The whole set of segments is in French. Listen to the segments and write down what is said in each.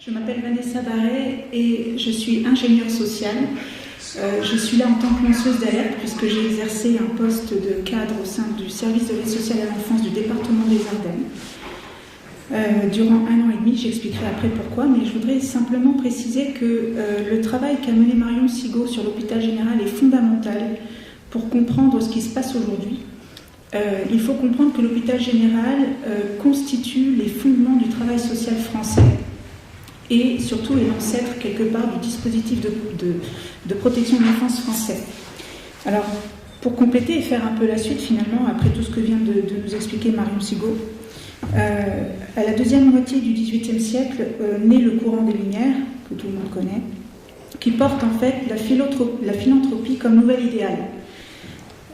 Je m'appelle Vanessa Barret et je suis ingénieure sociale. Je suis là en tant que lanceuse d'alerte puisque j'ai exercé un poste de cadre au sein du service de l'aide sociale à l'enfance du département des Ardennes. Durant 1 an et demi, j'expliquerai après pourquoi, mais je voudrais simplement préciser que le travail qu'a mené Marion Sigaud sur l'hôpital général est fondamental pour comprendre ce qui se passe aujourd'hui. Il faut comprendre que l'hôpital général constitue les fondements du travail social français et surtout est l'ancêtre quelque part du dispositif de protection de l'enfance français. Alors, pour compléter et faire un peu la suite finalement, après tout ce que vient de nous expliquer Marion Sigaud, à la deuxième moitié du XVIIIe siècle naît le courant des Lumières, que tout le monde connaît, qui porte en fait la philanthropie comme nouvel idéal.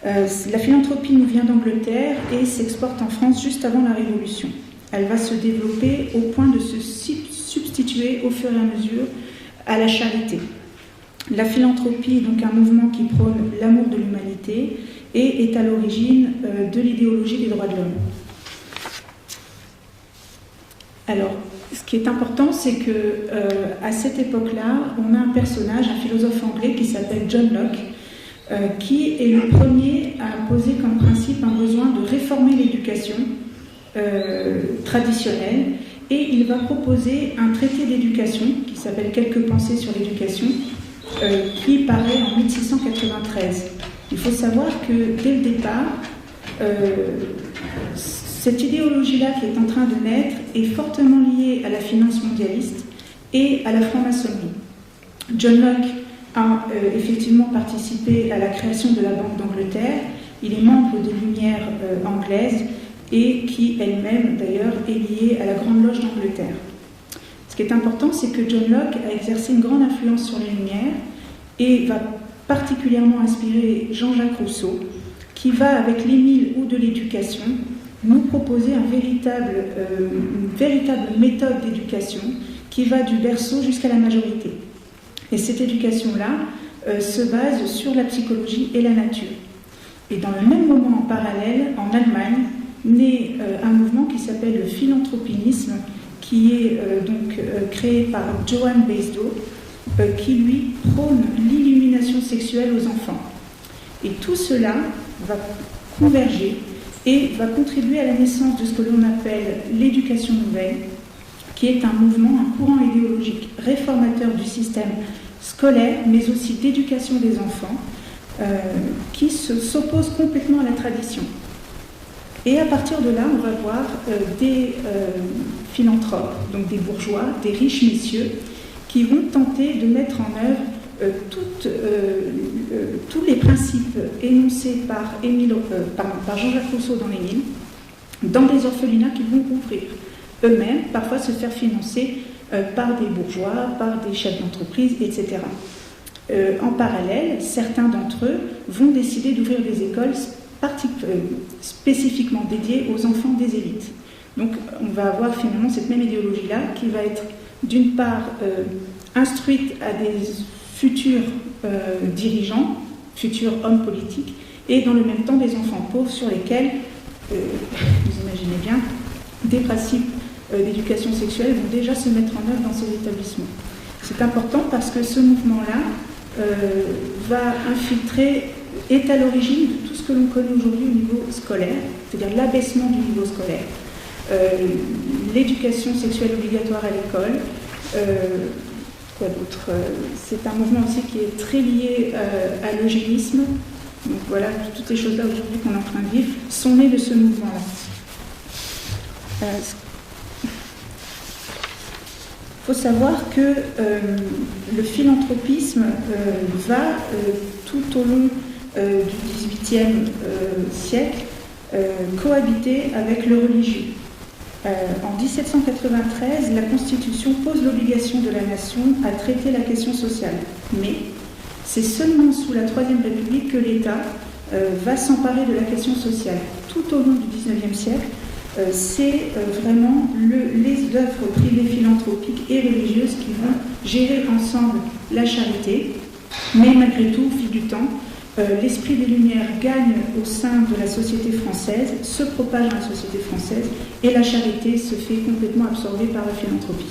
La philanthropie nous vient d'Angleterre et s'exporte en France juste avant la Révolution. Elle va se développer au point de se substituer au fur et à mesure à la charité. La philanthropie est donc un mouvement qui prône l'amour de l'humanité et est à l'origine de l'idéologie des droits de l'homme. Alors, ce qui est important, c'est que à cette époque-là, on a un personnage, un philosophe anglais qui s'appelle John Locke, qui est le premier à poser comme principe un besoin de réformer l'éducation traditionnelle, et il va proposer un traité d'éducation qui s'appelle Quelques pensées sur l'éducation, qui paraît en 1693. Il faut savoir que dès le départ, cette idéologie-là qui est en train de naître est fortement liée à la finance mondialiste et à la franc-maçonnerie. John Locke a effectivement participé à la création de la Banque d'Angleterre. Il est membre des Lumières anglaises et qui elle-même d'ailleurs est liée à la Grande Loge d'Angleterre. Ce qui est important, c'est que John Locke a exercé une grande influence sur les Lumières et va particulièrement inspirer Jean-Jacques Rousseau, qui va, avec l'Émile ou de l'éducation, nous proposer une véritable méthode d'éducation qui va du berceau jusqu'à la majorité. Et cette éducation-là se base sur la psychologie et la nature. Et dans le même moment, en parallèle, en Allemagne, naît un mouvement qui s'appelle le philanthropinisme, qui est créé par Johann Besdow, qui lui prône l'illumination sexuelle aux enfants. Et tout cela va converger et va contribuer à la naissance de ce que l'on appelle l'éducation nouvelle, qui est un mouvement, un courant idéologique réformateur du système scolaire, mais aussi d'éducation des enfants, qui s'oppose complètement à la tradition. Et à partir de là, on va voir des philanthropes, donc des bourgeois, des riches messieurs, qui vont tenter de mettre en œuvre tous les principes énoncés par Jean-Jacques Rousseau dans l'Émile, dans des orphelinats qu'ils vont ouvrir eux-mêmes, parfois se faire financer par des bourgeois, par des chefs d'entreprise, etc. En parallèle, certains d'entre eux vont décider d'ouvrir des écoles spécifiquement dédiées aux enfants des élites. Donc on va avoir finalement cette même idéologie-là qui va être d'une part instruite à des futurs dirigeants, futurs hommes politiques, et dans le même temps des enfants pauvres sur lesquels, vous imaginez bien, des principes d'éducation sexuelle vont déjà se mettre en œuvre dans ces établissements. C'est important parce que ce mouvement-là va infiltrer, est à l'origine de tout ce que l'on connaît aujourd'hui au niveau scolaire, c'est-à-dire l'abaissement du niveau scolaire, l'éducation sexuelle obligatoire à l'école, quoi d'autre, c'est un mouvement aussi qui est très lié à l'eugénisme. Donc voilà, toutes ces choses-là aujourd'hui qu'on est en train de vivre sont nées de ce mouvement-là. Il faut savoir que le philanthropisme va tout au long du XVIIIe siècle cohabiter avec le religieux. En 1793, la Constitution pose l'obligation de la nation à traiter la question sociale. Mais c'est seulement sous la Troisième République que l'État va s'emparer de la question sociale. Tout au long du XIXe siècle, c'est vraiment les œuvres privées philanthropiques et religieuses qui vont gérer ensemble la charité. Mais malgré tout, au fil du temps, l'esprit des Lumières gagne au sein de la société française, se propage dans la société française, et la charité se fait complètement absorber par la philanthropie.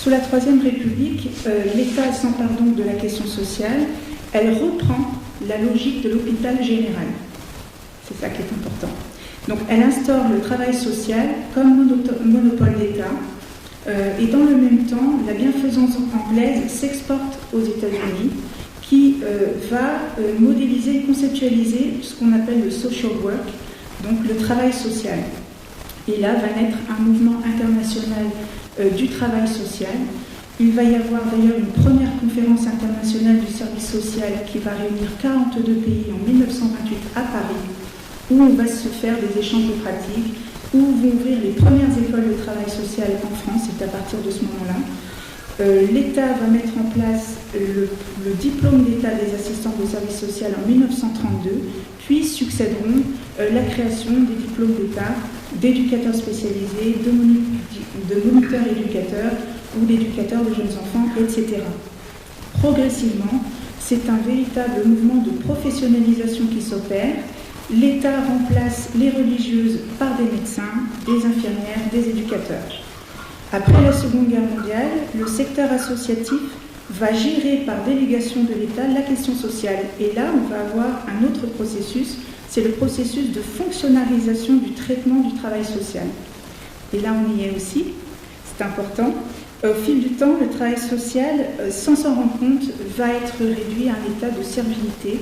Sous la Troisième République, l'État s'empare donc de la question sociale. Elle reprend la logique de l'hôpital général. C'est ça qui est important. Donc elle instaure le travail social comme monopole d'État. Et dans le même temps, la bienfaisance anglaise s'exporte aux États-Unis, qui va modéliser et conceptualiser ce qu'on appelle le social work, donc le travail social. Et là va naître un mouvement international du travail social. Il va y avoir d'ailleurs une première conférence internationale du service social qui va réunir 42 pays en 1928 à Paris, où on va se faire des échanges de pratiques, où vont ouvrir les premières écoles de travail social en France. C'est à partir de ce moment-là. L'État va mettre en place le diplôme d'État des assistants de service social en 1932, puis succéderont la création des diplômes d'État d'éducateurs spécialisés, de moniteurs éducateurs ou d'éducateurs de jeunes enfants, etc. Progressivement, c'est un véritable mouvement de professionnalisation qui s'opère. L'État remplace les religieuses par des médecins, des infirmières, des éducateurs. Après la Seconde Guerre mondiale, le secteur associatif va gérer par délégation de l'État la question sociale. Et là, on va avoir un autre processus, c'est le processus de fonctionnalisation du traitement du travail social. Et là, on y est aussi, c'est important. Au fil du temps, le travail social, sans s'en rendre compte, va être réduit à un état de servilité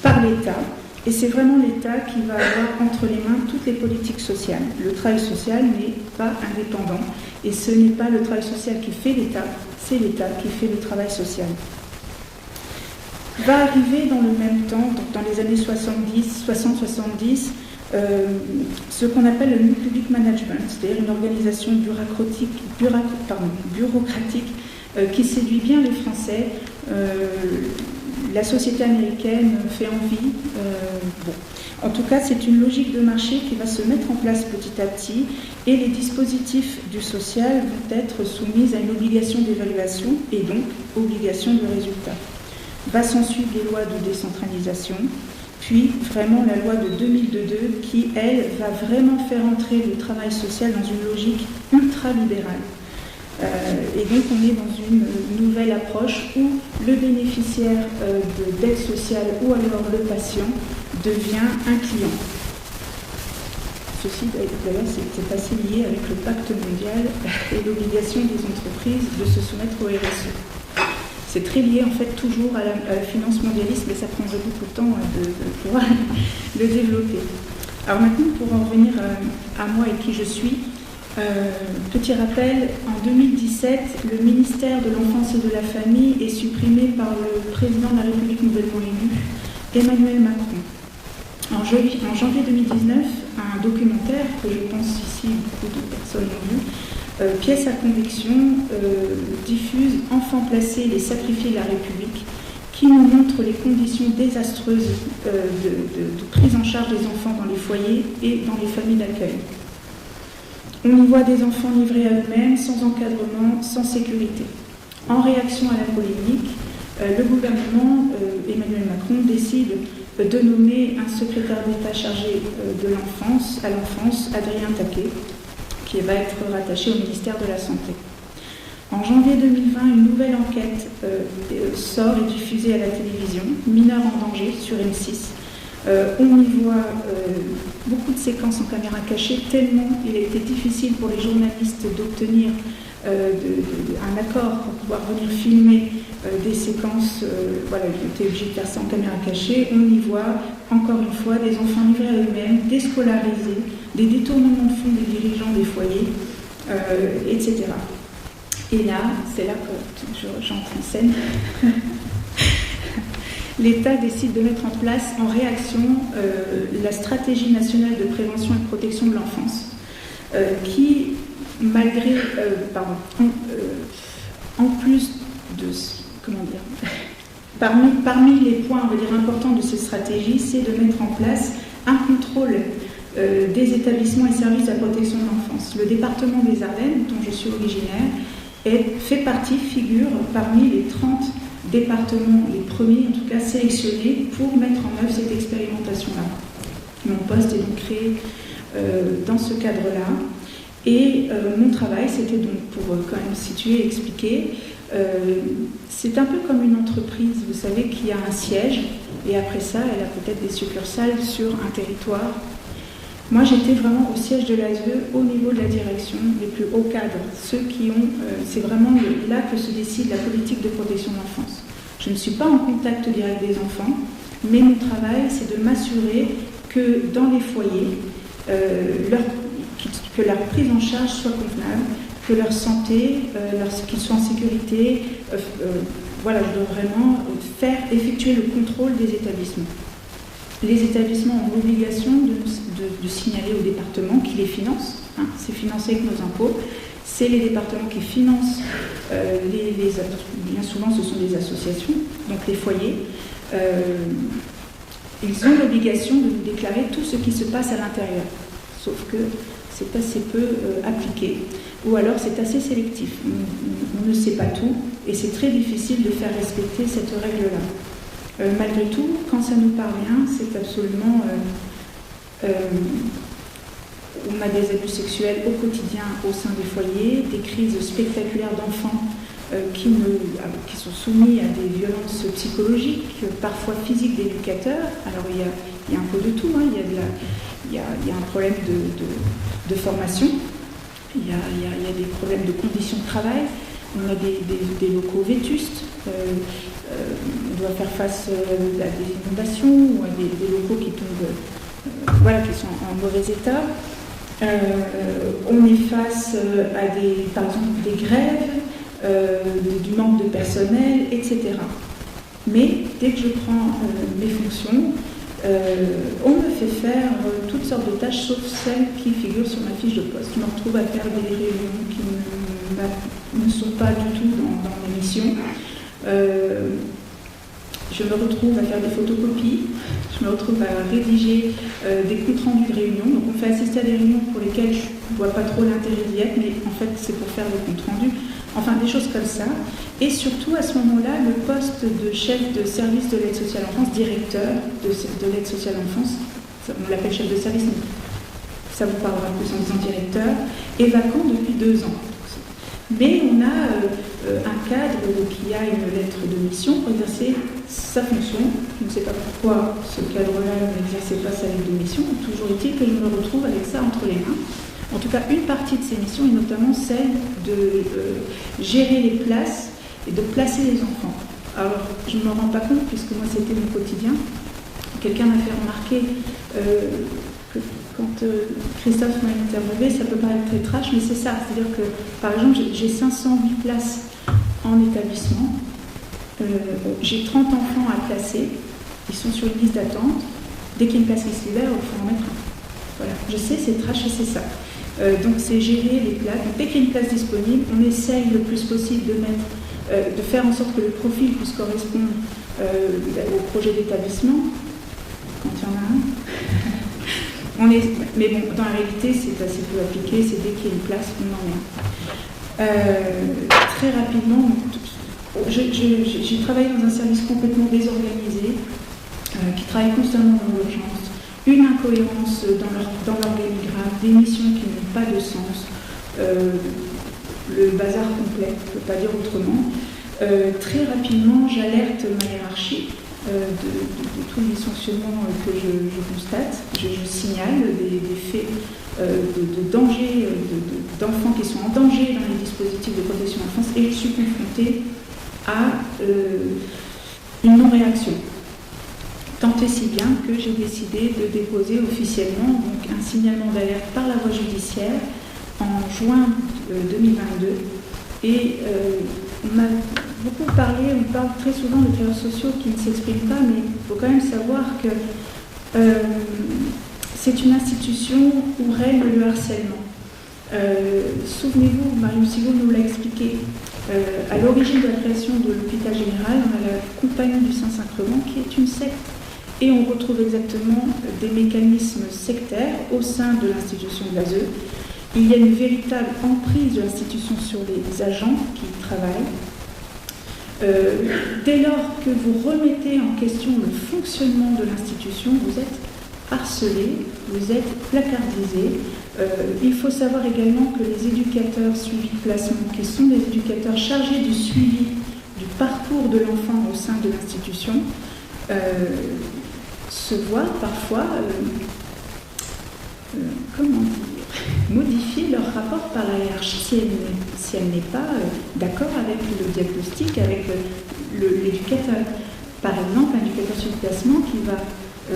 par l'État. Et c'est vraiment l'État qui va avoir entre les mains toutes les politiques sociales. Le travail social n'est pas indépendant. Et ce n'est pas le travail social qui fait l'État, c'est l'État qui fait le travail social. Va arriver dans le même temps, donc dans les années 60-70, ce qu'on appelle le New Public Management, c'est-à-dire une organisation bureaucratique qui séduit bien les Français. La société américaine fait envie. En tout cas, c'est une logique de marché qui va se mettre en place petit à petit et les dispositifs du social vont être soumis à une obligation d'évaluation et donc obligation de résultat. Va s'en suivre les lois de décentralisation, puis vraiment la loi de 2002 qui, elle, va vraiment faire entrer le travail social dans une logique ultra-libérale. Et donc on est dans une nouvelle approche où le bénéficiaire d'aide sociale ou alors le patient devient un client. Ceci d'ailleurs c'est assez lié avec le pacte mondial et l'obligation des entreprises de se soumettre au RSE. C'est très lié en fait toujours à la finance mondialiste, mais ça prendrait beaucoup de temps de pouvoir le développer. Alors maintenant, pour en revenir à moi et qui je suis, petit rappel, en 2017, le ministère de l'Enfance et de la Famille est supprimé par le président de la République nouvellement élu, Emmanuel Macron. En janvier 2019, un documentaire que je pense ici beaucoup de personnes ont vu, Pièce à conviction, diffuse Enfants placés, les sacrifiés de la République, qui nous montre les conditions désastreuses de prise en charge des enfants dans les foyers et dans les familles d'accueil. On y voit des enfants livrés à eux-mêmes, sans encadrement, sans sécurité. En réaction à la polémique, le gouvernement, Emmanuel Macron, décide de nommer un secrétaire d'État chargé à l'enfance, Adrien Taquet, qui va être rattaché au ministère de la Santé. En janvier 2020, une nouvelle enquête sort et diffusée à la télévision, Mineurs en danger, sur M6. On y voit beaucoup de séquences en caméra cachée, tellement il a été difficile pour les journalistes d'obtenir un accord pour pouvoir venir filmer des séquences. Voilà, ils ont été obligés de faire ça en caméra cachée. On y voit, encore une fois, des enfants livrés à eux-mêmes, déscolarisés, des détournements de fonds des dirigeants des foyers, etc. Et là, c'est là que j'entre en scène. L'État décide de mettre en place en réaction la stratégie nationale de prévention et de protection de l'enfance, qui, malgré, en plus de, parmi les points, on va dire, importants de cette stratégie, c'est de mettre en place un contrôle des établissements et services de la protection de l'enfance. Le département des Ardennes, dont je suis originaire, figure parmi les 30 départements, les premiers en tout cas sélectionnés pour mettre en œuvre cette expérimentation-là. Mon poste est donc créé dans ce cadre-là. Et mon travail, c'était donc, pour quand même situer et expliquer, c'est un peu comme une entreprise, vous savez, qui a un siège, et après ça, elle a peut-être des succursales sur un territoire. Moi, j'étais vraiment au siège de l'ASE, au niveau de la direction, les plus hauts cadres, ceux qui ont... c'est vraiment là que se décide la politique de protection de l'enfance. Je ne suis pas en contact direct des enfants, mais mon travail, c'est de m'assurer que dans les foyers, que leur prise en charge soit convenable, que leur santé, qu'ils soient en sécurité. Voilà, je dois vraiment effectuer le contrôle des établissements. Les établissements ont l'obligation de signaler au département qui les finance. Hein, c'est financé avec nos impôts. C'est les départements qui financent, bien souvent ce sont des associations, donc les foyers. Ils ont l'obligation de nous déclarer tout ce qui se passe à l'intérieur. Sauf que c'est assez peu appliqué. Ou alors c'est assez sélectif. On ne sait pas tout et c'est très difficile de faire respecter cette règle-là. Malgré tout, quand ça nous parvient, c'est absolument... on a des abus sexuels au quotidien au sein des foyers, des crises spectaculaires d'enfants qui sont soumis à des violences psychologiques, parfois physiques d'éducateurs. Alors il y a un peu de tout, hein. Il y a un problème de formation, il y a des problèmes de conditions de travail, on a des locaux vétustes, on doit faire face à des inondations ou à des locaux qui tombent, qui sont en mauvais état. On est face à par exemple des grèves, du manque de personnel, etc. Mais dès que je prends mes fonctions, on me fait faire toutes sortes de tâches sauf celles qui figurent sur ma fiche de poste. Je me retrouve à faire des réunions qui ne sont pas du tout dans mes missions. Je me retrouve à faire des photocopies, je me retrouve à rédiger des comptes rendus de réunions. Donc on fait assister à des réunions pour lesquelles je ne vois pas trop l'intérêt d'y être, mais en fait c'est pour faire des comptes rendus. Enfin des choses comme ça. Et surtout à ce moment-là, le poste de chef de service de l'aide sociale à l'enfance, directeur de l'aide sociale à l'enfance, on l'appelle chef de service, mais ça vous parlera plus en disant directeur, est vacant depuis 2 ans. Mais on a un cadre qui a une lettre de mission pour exercer sa fonction. Je ne sais pas pourquoi ce cadre-là n'exerçait pas sa lettre de mission. Toujours est-il que je me retrouve avec ça entre les mains. En tout cas, une partie de ces missions est notamment celle de gérer les places et de placer les enfants. Alors, je ne me rends pas compte, puisque moi, c'était mon quotidien. Quelqu'un m'a fait remarquer que quand Christophe m'a interviewé, ça peut paraître très trash, mais c'est ça. C'est-à-dire que, par exemple, j'ai 508 places en établissement. J'ai 30 enfants à placer. Ils sont sur une liste d'attente. Dès qu'il y a une place qui se libère, il faut en mettre un. Voilà. Je sais, c'est trash et c'est ça. Donc c'est gérer les places. Donc, dès qu'il y a une place disponible, on essaye le plus possible de faire en sorte que le profil puisse correspondre au projet d'établissement, quand il y en a un. Mais bon, dans la réalité, c'est assez peu appliqué, c'est dès qu'il y a une place, on en met un. Très rapidement, j'ai travaillé dans un service complètement désorganisé, qui travaille constamment dans l'urgence. Une incohérence dans l'organigramme, des missions qui n'ont pas de sens, le bazar complet, je ne peux pas dire autrement. Très rapidement, j'alerte ma hiérarchie de tous les dysfonctionnements que je constate. Je signale des faits de danger, d'enfants qui sont en danger dans les dispositifs de protection de l'enfance, et je suis confrontée à une non-réaction. Tant et si bien que j'ai décidé de déposer officiellement donc, un signalement d'alerte par la voie judiciaire en juin 2022. Et on a beaucoup parlé, on parle très souvent de travailleurs sociaux qui ne s'expriment pas, mais il faut quand même savoir que c'est une institution où règne le harcèlement. Souvenez-vous, Marion Sigaud nous l'a expliqué. À l'origine de la création de l'hôpital général, on a la Compagnie du Saint-Sacrement qui est une secte. Et on retrouve exactement des mécanismes sectaires au sein de l'institution de l'ASE. Il y a une véritable emprise de l'institution sur les agents qui y travaillent. Dès lors que vous remettez en question le fonctionnement de l'institution, vous êtes harcelés, vous êtes placardisés. Il faut savoir également que les éducateurs suivis de placement, qui sont des éducateurs chargés du suivi du parcours de l'enfant au sein de l'institution, se voient parfois, modifier leur rapport par la hiérarchie si elle n'est pas d'accord avec le diagnostic, avec l'éducateur. Par exemple, un éducateur sur le placement qui va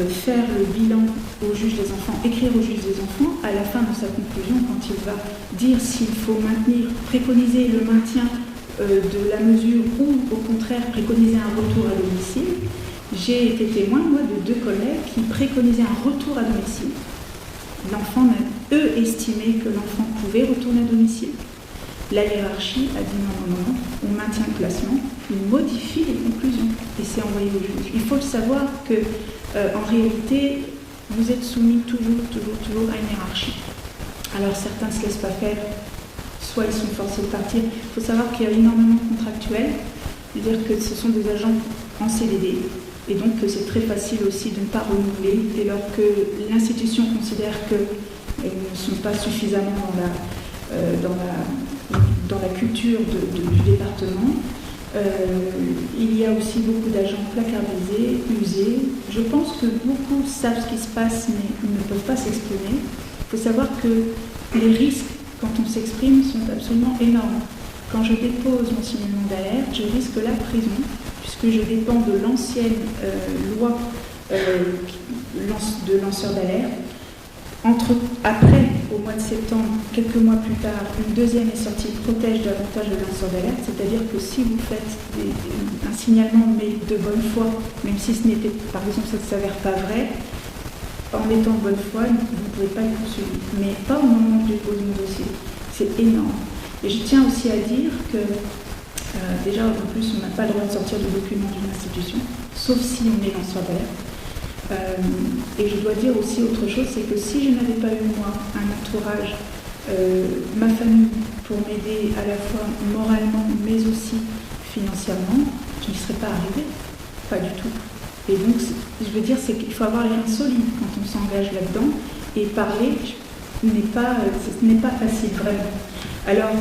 faire le bilan au juge des enfants, écrire au juge des enfants, à la fin de sa conclusion, quand il va dire s'il faut préconiser le maintien de la mesure ou au contraire préconiser un retour à domicile. J'ai été témoin, moi, de 2 collègues qui préconisaient un retour à domicile. L'enfant, eux, estimaient que l'enfant pouvait retourner à domicile. La hiérarchie a dit non, on maintient le placement, on modifie les conclusions et c'est envoyé au juge. Il faut le savoir que, en réalité, vous êtes soumis toujours à une hiérarchie. Alors certains ne se laissent pas faire, soit ils sont forcés de partir. Il faut savoir qu'il y a énormément de contractuels, c'est-à-dire que ce sont des agents en CDD. Et donc c'est très facile aussi de ne pas renouveler dès lors que l'institution considère qu'elles ne sont pas suffisamment dans la culture du département. Il y a aussi beaucoup d'agents placardisés, usés. Je pense que beaucoup savent ce qui se passe mais ne peuvent pas s'exprimer. Il faut savoir que les risques quand on s'exprime sont absolument énormes. Quand je dépose mon signalement d'alerte, je risque la prison, puisque je dépends de l'ancienne loi de lanceur d'alerte. Après, au mois de septembre, quelques mois plus tard, une deuxième est sortie, protège davantage le lanceur d'alerte, c'est-à-dire que si vous faites un signalement, mais de bonne foi, même si ce n'était, par exemple, ça ne s'avère pas vrai, en étant de bonne foi, vous ne pouvez pas le poursuivre. Mais pas au moment où je dépose mon dossier. C'est énorme. Et je tiens aussi à dire que, déjà, en plus, on n'a pas le droit de sortir de documents d'une institution, sauf si on est lanceur d'alerte. Et je dois dire aussi autre chose, c'est que si je n'avais pas eu, moi, un entourage, ma famille, pour m'aider à la fois moralement, mais aussi financièrement, je n'y serais pas arrivée. Pas du tout. Et donc, je veux dire, c'est qu'il faut avoir les reins solides quand on s'engage là-dedans, et parler ce n'est pas facile, vraiment. Alors,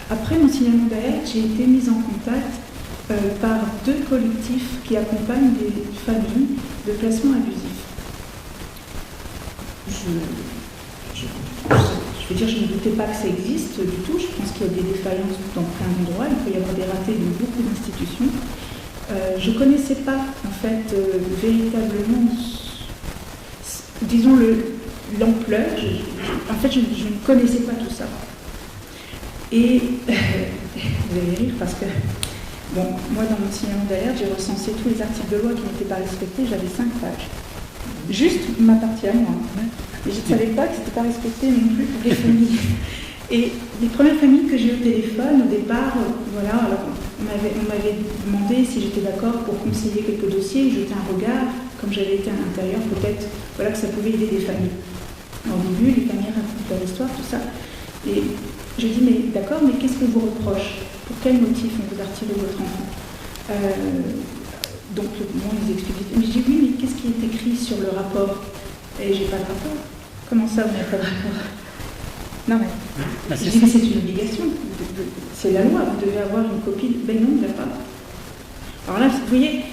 après mon signalement d'alerte, j'ai été mise en contact par 2 collectifs qui accompagnent des familles de placement abusif. Je veux dire, je ne doutais pas que ça existe du tout. Je pense qu'il y a des défaillances dans plein d'endroits. Il peut y avoir des ratés de beaucoup d'institutions. Je ne connaissais pas, en fait, véritablement, disons, l'ampleur. En fait, je ne connaissais pas tout ça. Et vous allez rire parce que, bon, moi, dans mon signalement d'alerte, j'ai recensé tous les articles de loi qui n'étaient pas respectés. J'avais 5 pages. Juste ma partie à moi. Et je ne savais pas que ce n'était pas respecté non plus pour les familles. Et les premières familles que j'ai eu au téléphone, au départ, voilà, alors on m'avait demandé si j'étais d'accord pour conseiller quelques dossiers, jeter un regard, comme j'avais été à l'intérieur, peut-être voilà, que ça pouvait aider des familles. Au début, les familles racontent leur histoire, tout ça. Et je dis, mais d'accord, mais qu'est-ce qu'on vous reproche? Pour quel motif on vous a retiré votre enfant? Donc, bon, ils expliquent. Mais je dis, oui, mais qu'est-ce qui est écrit sur le rapport? Et j'ai pas de rapport. Comment ça, vous n'avez pas de rapport? Non, mais je dis, c'est une obligation. C'est la loi, vous devez avoir une copie. Ben non, il n'y a pas. Alors là, vous voyez,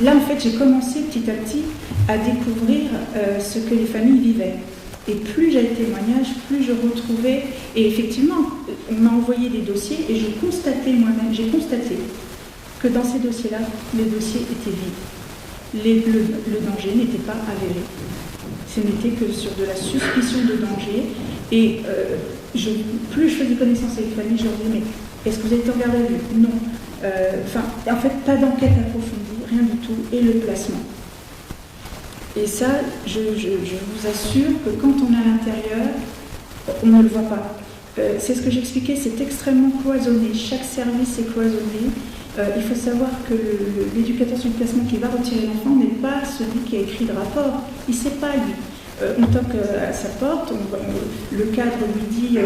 là, en fait, j'ai commencé petit à petit à découvrir ce que les familles vivaient. Et plus j'avais de témoignages, plus je retrouvais. Et effectivement, on m'a envoyé des dossiers et je constatais moi-même, j'ai constaté que dans ces dossiers-là, les dossiers étaient vides. Le danger n'était pas avéré. Ce n'était que sur de la suspicion de danger. Et plus je faisais connaissance avec les familles, je leur disais, mais est-ce que vous avez été en garde à vue? Non. En fait, pas d'enquête approfondie, rien du tout. Et le placement. Et ça, je vous assure que quand on est à l'intérieur, on ne le voit pas. C'est ce que j'expliquais, c'est extrêmement cloisonné. Chaque service est cloisonné. Il faut savoir que l'éducateur sur le placement qui va retirer l'enfant n'est pas celui qui a écrit le rapport. Il ne sait pas, lui. On toque à sa porte, le cadre lui dit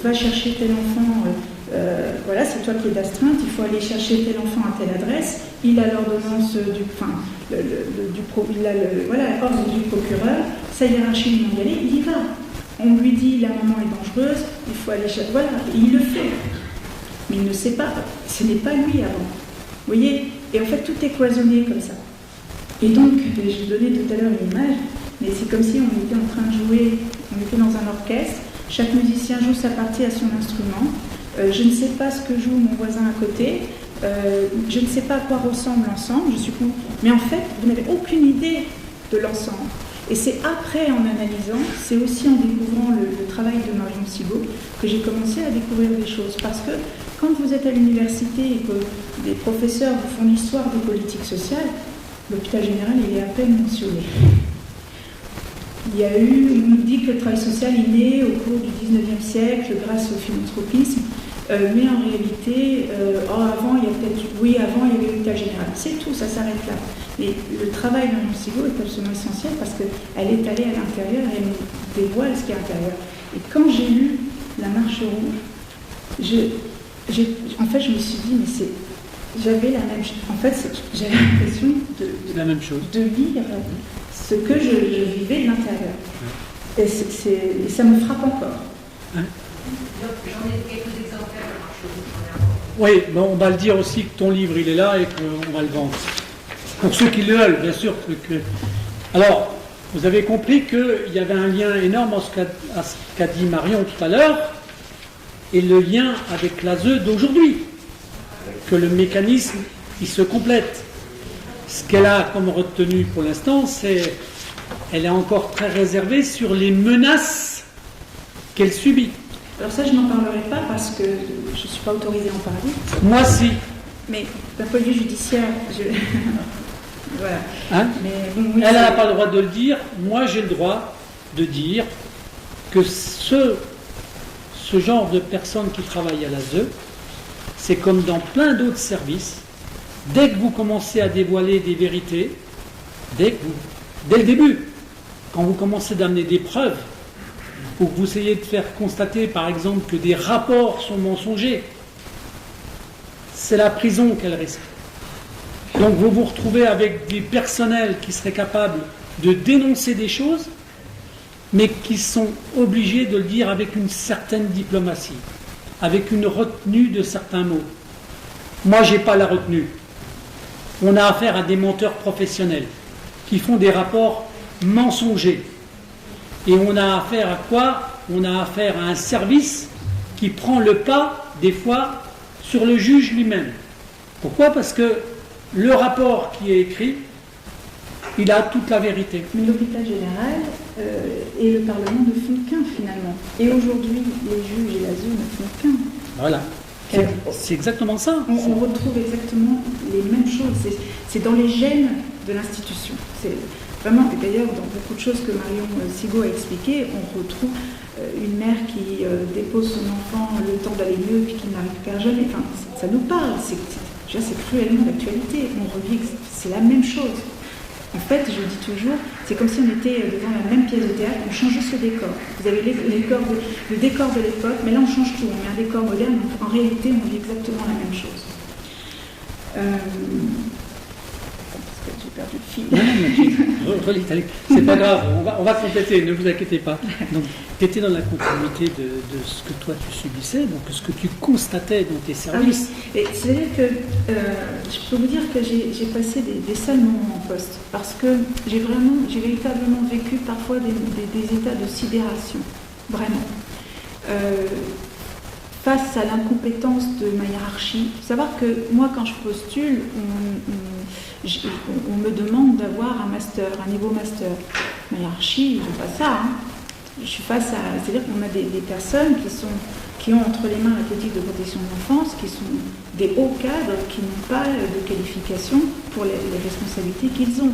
va chercher tel enfant voilà, c'est toi qui es d'astreinte, il faut aller chercher tel enfant à telle adresse, il a l'ordonnance l'ordre du procureur, sa hiérarchie lui demande d'y aller, il y va. On lui dit la maman est dangereuse, il faut aller chercher, voilà, et il le fait. Mais il ne sait pas, ce n'est pas lui avant. Vous voyez? Et en fait, tout est cloisonné comme ça. Et donc, je donnais tout à l'heure une image, mais c'est comme si on était en train de jouer, on était dans un orchestre, chaque musicien joue sa partie à son instrument, je ne sais pas ce que joue mon voisin à côté, je ne sais pas à quoi ressemble l'ensemble, mais en fait, vous n'avez aucune idée de l'ensemble. Et c'est après, en analysant, c'est aussi en découvrant le travail de Marion Sigaud que j'ai commencé à découvrir des choses. Parce que quand vous êtes à l'université et que des professeurs vous font l'histoire des politiques sociales, l'hôpital général, il est à peine mentionné. On nous dit que le travail social est né au cours du 19e siècle grâce au philanthropisme, mais en réalité, avant il y avait l'hôpital général. C'est tout, ça s'arrête là. Et le travail de Marion Sigaud est absolument essentiel parce qu'elle est allée à l'intérieur et elle nous dévoile ce qui est à l'intérieur. Et quand j'ai lu La Marche rouge, en fait, je me suis dit, mais j'avais la même chose. En fait, j'avais l'impression de lire ce que je vivais de l'intérieur. Ouais. Et ça me frappe encore. Hein? J'en ai quelques exemplaires de Marche rouge. Oui, bon, on va le dire aussi que ton livre il est là et qu'on va le vendre. Pour ceux qui le veulent, bien sûr. Alors, vous avez compris qu'il y avait un lien énorme à ce qu'a dit Marion tout à l'heure et le lien avec l'ASE d'aujourd'hui. Que le mécanisme, il se complète. Ce qu'elle a comme retenue pour l'instant, c'est elle est encore très réservée sur les menaces qu'elle subit. Alors ça, je n'en parlerai pas parce que je ne suis pas autorisée à en parler. Moi, si. Mais d'un point de vue judiciaire, voilà. Hein? Mais, bon, oui, elle n'a pas le droit de le dire. Moi, j'ai le droit de dire que ce genre de personnes qui travaillent à l'ASE, c'est comme dans plein d'autres services. Dès que vous commencez à dévoiler des vérités, dès le début, quand vous commencez d'amener des preuves, ou que vous essayez de faire constater, par exemple, que des rapports sont mensongers, c'est la prison qu'elle risque. Donc vous vous retrouvez avec des personnels qui seraient capables de dénoncer des choses, mais qui sont obligés de le dire avec une certaine diplomatie, avec une retenue de certains mots. Moi, je n'ai pas la retenue. On a affaire à des menteurs professionnels qui font des rapports mensongers. Et on a affaire à quoi? On a affaire à un service qui prend le pas, des fois, sur le juge lui-même. Pourquoi? Parce que le rapport qui est écrit, il a toute la vérité. Mais l'hôpital général et le Parlement ne font qu'un, finalement. Et aujourd'hui, les juges et l'ASE ne font qu'un. Voilà. C'est exactement ça. On retrouve exactement les mêmes choses. C'est dans les gènes de l'institution. C'est vraiment, et d'ailleurs, dans beaucoup de choses que Marion Sigaud a expliquées, on retrouve une mère qui dépose son enfant le temps d'aller mieux puis qui ne la récupère jamais. Enfin, ça nous parle. C'est cruellement d'actualité. On revit que c'est la même chose. En fait, je dis toujours, c'est comme si on était devant la même pièce de théâtre, on changeait ce décor. Vous avez le décor de l'époque, mais là on change tout, on met un décor moderne, en réalité on vit exactement la même chose. J'ai perdu le fil. C'est pas grave, on va compléter, ne vous inquiétez pas. Donc, tu étais dans la continuité de ce que toi tu subissais, donc ce que tu constatais dans tes services. Ah oui. C'est-à-dire que je peux vous dire que j'ai passé des sales moments en poste, parce que j'ai véritablement vécu parfois des états de sidération, vraiment. Face à l'incompétence de ma hiérarchie. Il faut savoir que moi, quand je postule, on me demande d'avoir un master, un niveau master. Ma hiérarchie, ils n'ont pas ça. Hein. Je suis face à... C'est-à-dire qu'on a des personnes qui ont entre les mains la politique de protection de l'enfance, qui sont des hauts cadres, qui n'ont pas de qualification pour les responsabilités qu'ils ont.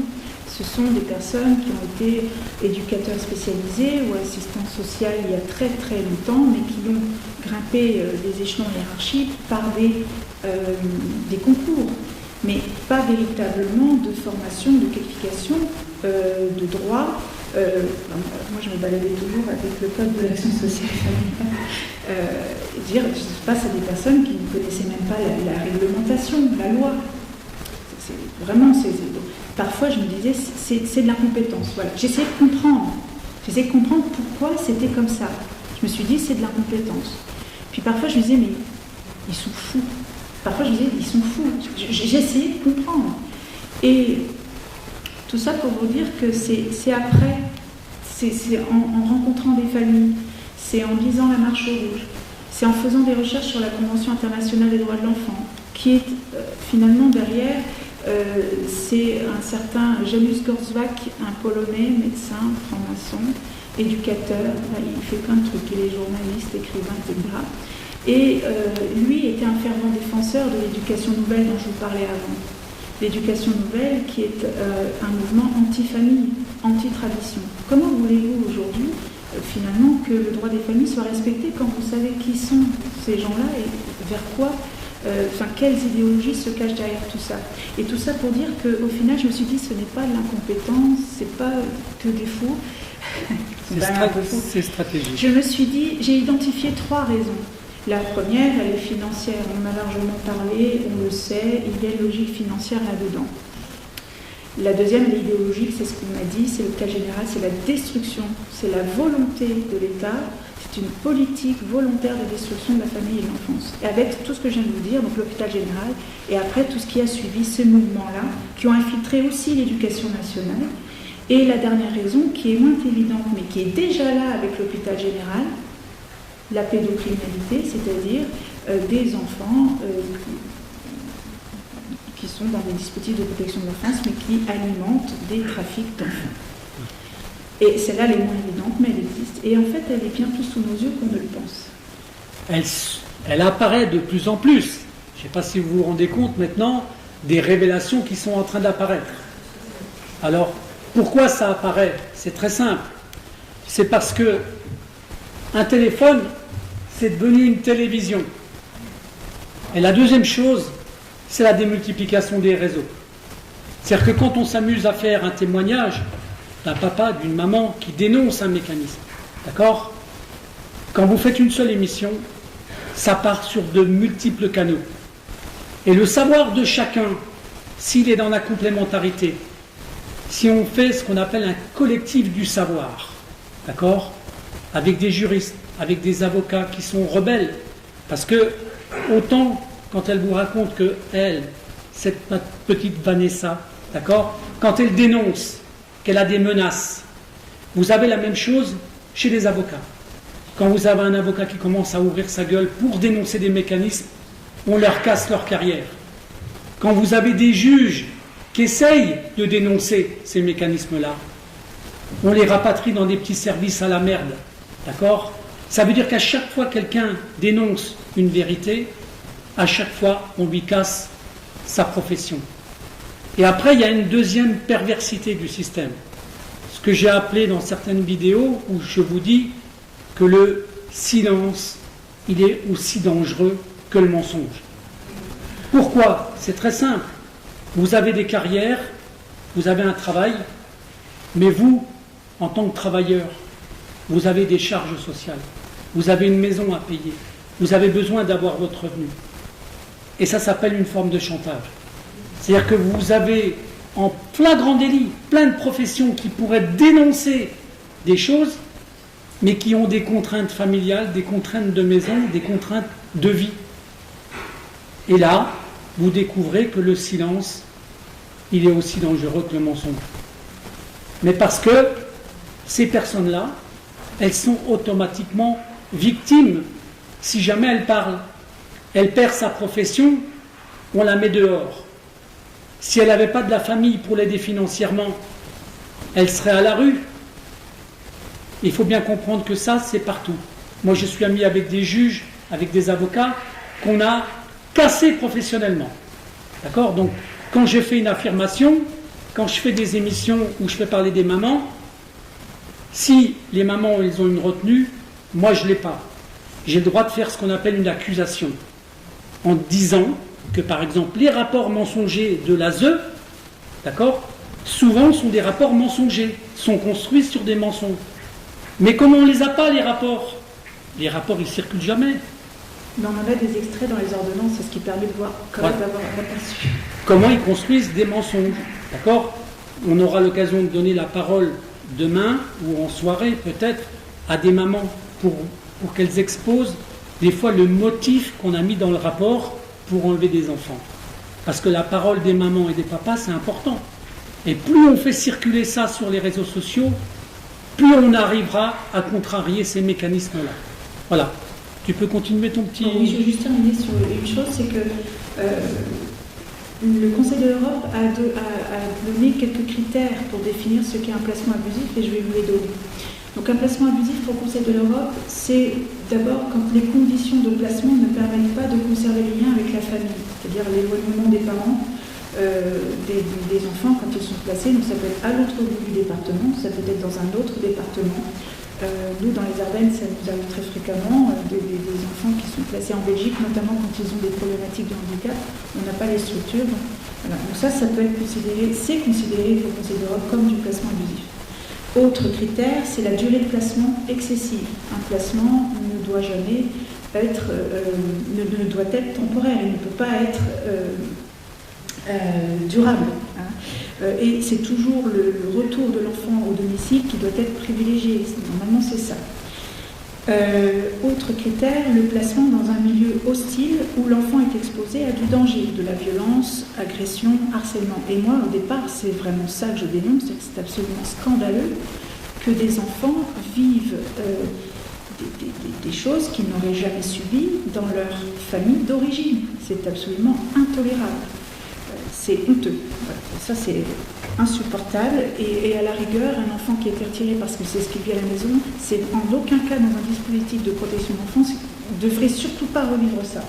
Ce sont des personnes qui ont été éducateurs spécialisés ou assistants sociaux il y a très très longtemps, mais qui ont grimpé les échelons hiérarchiques par des concours, mais pas véritablement de formation, de qualification, de droit, moi je me baladais toujours avec le code de l'action sociale et familiale, dire, face à des personnes qui ne connaissaient même pas la réglementation, la loi. Parfois je me disais, c'est de l'incompétence. Voilà. J'essayais de comprendre pourquoi c'était comme ça. Je me suis dit, c'est de l'incompétence. Puis parfois je me disais, mais ils sont fous. Parfois je me disais, ils sont fous. J'essayais de comprendre. Et tout ça pour vous dire que c'est après, c'est en rencontrant des familles, c'est en lisant La Marche rouge, c'est en faisant des recherches sur la Convention internationale des droits de l'enfant, qui est finalement derrière, c'est un certain Janusz Korczak, un Polonais, médecin, franc-maçon, éducateur, il fait plein de trucs, il est journaliste, écrivain, etc. Et lui était un fervent défenseur de l'éducation nouvelle dont je vous parlais avant. L'éducation nouvelle qui est un mouvement anti-famille, anti-tradition. Comment voulez-vous aujourd'hui, finalement, que le droit des familles soit respecté quand vous savez qui sont ces gens-là et vers quoi, quelles idéologies se cachent derrière tout ça. Et tout ça pour dire qu'au final, je me suis dit, ce n'est pas de l'incompétence, c'est pas que des fous. C'est stratégique. Je me suis dit, j'ai identifié 3 raisons. La première, elle est financière. On en a largement parlé, on le sait, il y a une logique financière là-dedans. La deuxième, elle est idéologique, c'est ce qu'on m'a dit, c'est le cas général, c'est la destruction, c'est la volonté de l'État, c'est une politique volontaire de destruction de la famille et de l'enfance. Et avec tout ce que je viens de vous dire, donc l'hôpital général, et après tout ce qui a suivi ce mouvement-là, qui ont infiltré aussi l'éducation nationale. Et la dernière raison, qui est moins évidente, mais qui est déjà là avec l'hôpital général, la pédocriminalité, c'est-à-dire des enfants qui sont dans des dispositifs de protection de l'enfance, mais qui alimentent des trafics d'enfants. Et celle-là, elle est moins évidente, mais elle existe. Et en fait, elle est bien plus sous nos yeux qu'on ne le pense. Elle apparaît de plus en plus. Je ne sais pas si vous vous rendez compte maintenant des révélations qui sont en train d'apparaître. Alors, pourquoi ça apparaît? C'est très simple. C'est parce que un téléphone, c'est devenu une télévision. Et la deuxième chose, c'est la démultiplication des réseaux. C'est-à-dire que quand on s'amuse à faire un témoignage d'un papa, d'une maman qui dénonce un mécanisme, d'accord? Quand vous faites une seule émission, ça part sur de multiples canaux. Et le savoir de chacun, s'il est dans la complémentarité, si on fait ce qu'on appelle un collectif du savoir, d'accord? Avec des juristes, avec des avocats qui sont rebelles, parce que autant quand elle vous raconte que elle, cette petite Vanessa, d'accord, quand elle dénonce qu'elle a des menaces, vous avez la même chose chez les avocats. Quand vous avez un avocat qui commence à ouvrir sa gueule pour dénoncer des mécanismes, on leur casse leur carrière. Quand vous avez des juges qui essayent de dénoncer ces mécanismes-là, on les rapatrie dans des petits services à la merde. D'accord? Ça veut dire qu'à chaque fois que quelqu'un dénonce une vérité, à chaque fois on lui casse sa profession. Et après, il y a une deuxième perversité du système. Ce que j'ai appelé dans certaines vidéos où je vous dis que le silence, il est aussi dangereux que le mensonge. Pourquoi? C'est très simple. Vous avez des carrières, vous avez un travail, mais vous, en tant que travailleur, vous avez des charges sociales, vous avez une maison à payer, vous avez besoin d'avoir votre revenu. Et ça s'appelle une forme de chantage. C'est-à-dire que vous avez en flagrant délit plein de professions qui pourraient dénoncer des choses, mais qui ont des contraintes familiales, des contraintes de maison, des contraintes de vie. Et là, vous découvrez que le silence, il est aussi dangereux que le mensonge. Mais parce que ces personnes-là, elles sont automatiquement victimes si jamais elles parlent. Elle perd sa profession, on la met dehors. Si elle n'avait pas de la famille pour l'aider financièrement, elle serait à la rue. Il faut bien comprendre que ça, c'est partout. Moi, je suis ami avec des juges, avec des avocats, qu'on a cassés professionnellement. D'accord? Donc, quand je fais une affirmation, quand je fais des émissions où je fais parler des mamans, si les mamans, elles ont une retenue, moi, je ne l'ai pas. J'ai le droit de faire ce qu'on appelle une accusation, en disant que, par exemple, les rapports mensongers de l'ASE, d'accord, souvent sont des rapports mensongers, sont construits sur des mensonges. Mais comme on ne les a pas, les rapports ils circulent jamais. Mais on en a des extraits dans les ordonnances, c'est ce qui permet de voir quand même d'avoir un aperçu. Comment ils construisent des mensonges, d'accord? On aura l'occasion de donner la parole demain ou en soirée peut-être à des mamans pour qu'elles exposent des fois le motif qu'on a mis dans le rapport pour enlever des enfants. Parce que la parole des mamans et des papas, c'est important. Et plus on fait circuler ça sur les réseaux sociaux, plus on arrivera à contrarier ces mécanismes-là. Voilà. Tu peux continuer ton petit... Oui, je veux juste terminer sur une chose, c'est que le Conseil de l'Europe a donné quelques critères pour définir ce qu'est un placement abusif, et je vais vous les donner. Donc un placement abusif pour le Conseil de l'Europe, c'est d'abord quand les conditions de placement ne permettent pas de conserver les liens avec la famille, c'est-à-dire l'éloignement des parents, des enfants quand ils sont placés. Donc ça peut être à l'autre bout du département, ça peut être dans un autre département. Nous, dans les Ardennes, ça nous arrive très fréquemment, des enfants qui sont placés en Belgique, notamment quand ils ont des problématiques de handicap. On n'a pas les structures. Donc, voilà. Donc ça peut être considéré, c'est considéré pour le Conseil d'Europe comme du placement abusif. Autre critère, c'est la durée de placement excessive. Un placement ne doit jamais être, ne doit être temporaire, il ne peut pas être durable. Hein. Et c'est toujours le retour de l'enfant au domicile qui doit être privilégié. Normalement, c'est ça. Autre critère, le placement dans un milieu hostile où l'enfant est exposé à du danger, de la violence, agression, harcèlement. Et moi, au départ, c'est vraiment ça que je dénonce, c'est absolument scandaleux que des enfants vivent des choses qu'ils n'auraient jamais subies dans leur famille d'origine. C'est absolument intolérable. C'est honteux. Voilà. Ça, c'est insupportable. Et à la rigueur, un enfant qui est retiré parce que c'est ce qu'il vit à la maison, c'est en aucun cas dans un dispositif de protection de l'enfance, ne devrait surtout pas revivre ça.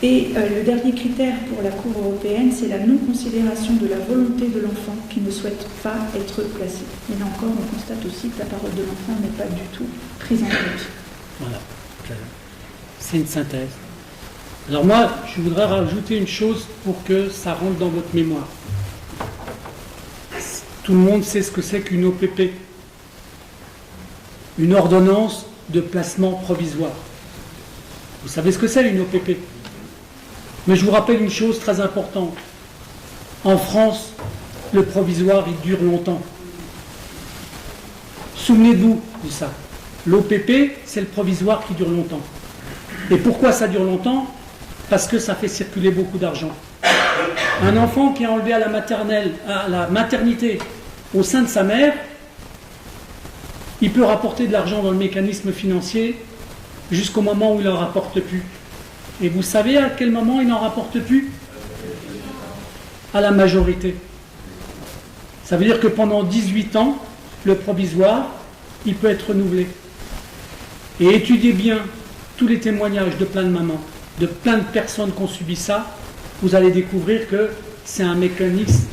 Et le dernier critère pour la Cour européenne, c'est la non-considération de la volonté de l'enfant qui ne souhaite pas être placé. Et là encore, on constate aussi que la parole de l'enfant n'est pas du tout prise en compte. Voilà. C'est une synthèse. Alors moi, je voudrais rajouter une chose pour que ça rentre dans votre mémoire. Tout le monde sait ce que c'est qu'une OPP. Une ordonnance de placement provisoire. Vous savez ce que c'est une OPP? Mais je vous rappelle une chose très importante. En France, le provisoire, il dure longtemps. Souvenez-vous de ça. L'OPP, c'est le provisoire qui dure longtemps. Et pourquoi ça dure longtemps? Parce que ça fait circuler beaucoup d'argent. Un enfant qui est enlevé à la maternité au sein de sa mère, il peut rapporter de l'argent dans le mécanisme financier jusqu'au moment où il n'en rapporte plus. Et vous savez à quel moment il n'en rapporte plus? À la majorité. Ça veut dire que pendant 18 ans, le provisoire, il peut être renouvelé. Et étudiez bien tous les témoignages de plein de mamans, de plein de personnes qui ont subi ça, vous allez découvrir que c'est un mécanisme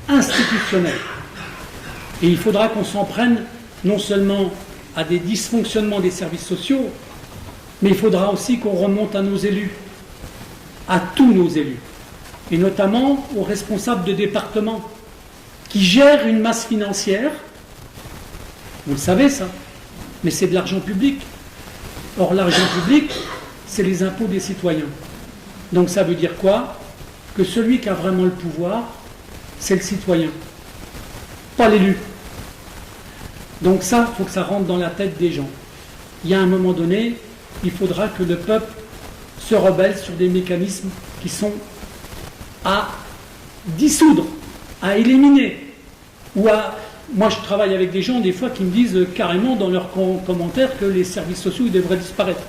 institutionnel. Et il faudra qu'on s'en prenne non seulement à des dysfonctionnements des services sociaux, mais il faudra aussi qu'on remonte à nos élus, à tous nos élus, et notamment aux responsables de département qui gèrent une masse financière. Vous le savez ça, mais c'est de l'argent public. Or l'argent public, c'est les impôts des citoyens. Donc ça veut dire quoi? Que celui qui a vraiment le pouvoir, c'est le citoyen, pas l'élu. Donc ça, il faut que ça rentre dans la tête des gens. Il y a un moment donné, il faudra que le peuple se rebelle sur des mécanismes qui sont à dissoudre, à éliminer, ou à... Moi, je travaille avec des gens, des fois, qui me disent carrément dans leurs commentaires que les services sociaux ils devraient disparaître.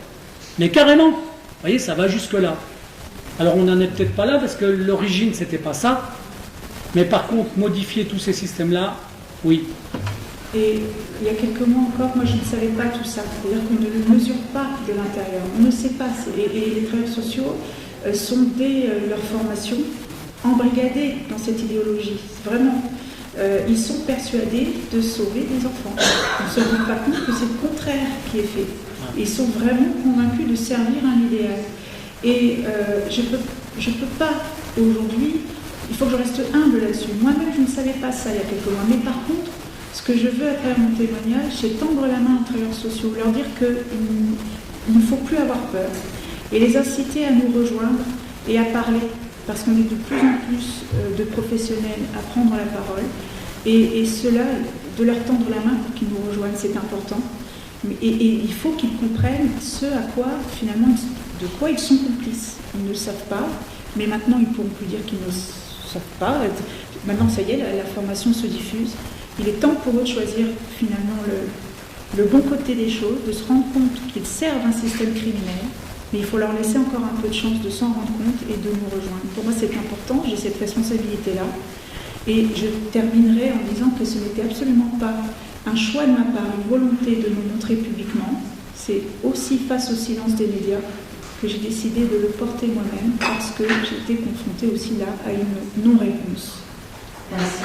Mais carrément, vous voyez, ça va jusque-là. Alors, on n'en est peut-être pas là, parce que l'origine, c'était pas ça. Mais par contre, modifier tous ces systèmes-là, oui. Et il y a quelques mois encore, moi, je ne savais pas tout ça. C'est-à-dire qu'on ne le mesure pas de l'intérieur. On ne sait pas. Et les travailleurs sociaux sont, dès leur formation, embrigadés dans cette idéologie. Vraiment... ils sont persuadés de sauver des enfants. On ne se rend pas compte que c'est le contraire qui est fait. Ils sont vraiment convaincus de servir un idéal. Et je peux pas aujourd'hui il faut que je reste humble là-dessus. Moi-même, je ne savais pas ça il y a quelques mois. Mais par contre, ce que je veux à travers mon témoignage, c'est tendre la main aux travailleurs sociaux, leur dire qu'il ne faut plus avoir peur et les inciter à nous rejoindre et à parler, parce qu'on est de plus en plus de professionnels à prendre la parole. Et cela, de leur tendre la main pour qu'ils nous rejoignent, c'est important. Et il faut qu'ils comprennent ce à quoi, finalement, de quoi ils sont complices. Ils ne le savent pas, mais maintenant, ils ne pourront plus dire qu'ils ne savent pas. Maintenant, ça y est, la formation se diffuse. Il est temps pour eux de choisir, finalement, le bon côté des choses, de se rendre compte qu'ils servent un système criminel, mais il faut leur laisser encore un peu de chance de s'en rendre compte et de nous rejoindre. Pour moi, c'est important, j'ai cette responsabilité-là. Et je terminerai en disant que ce n'était absolument pas un choix de ma part, une volonté de me montrer publiquement. C'est aussi face au silence des médias que j'ai décidé de le porter moi-même, parce que j'ai été confrontée aussi là à une non-réponse. Merci.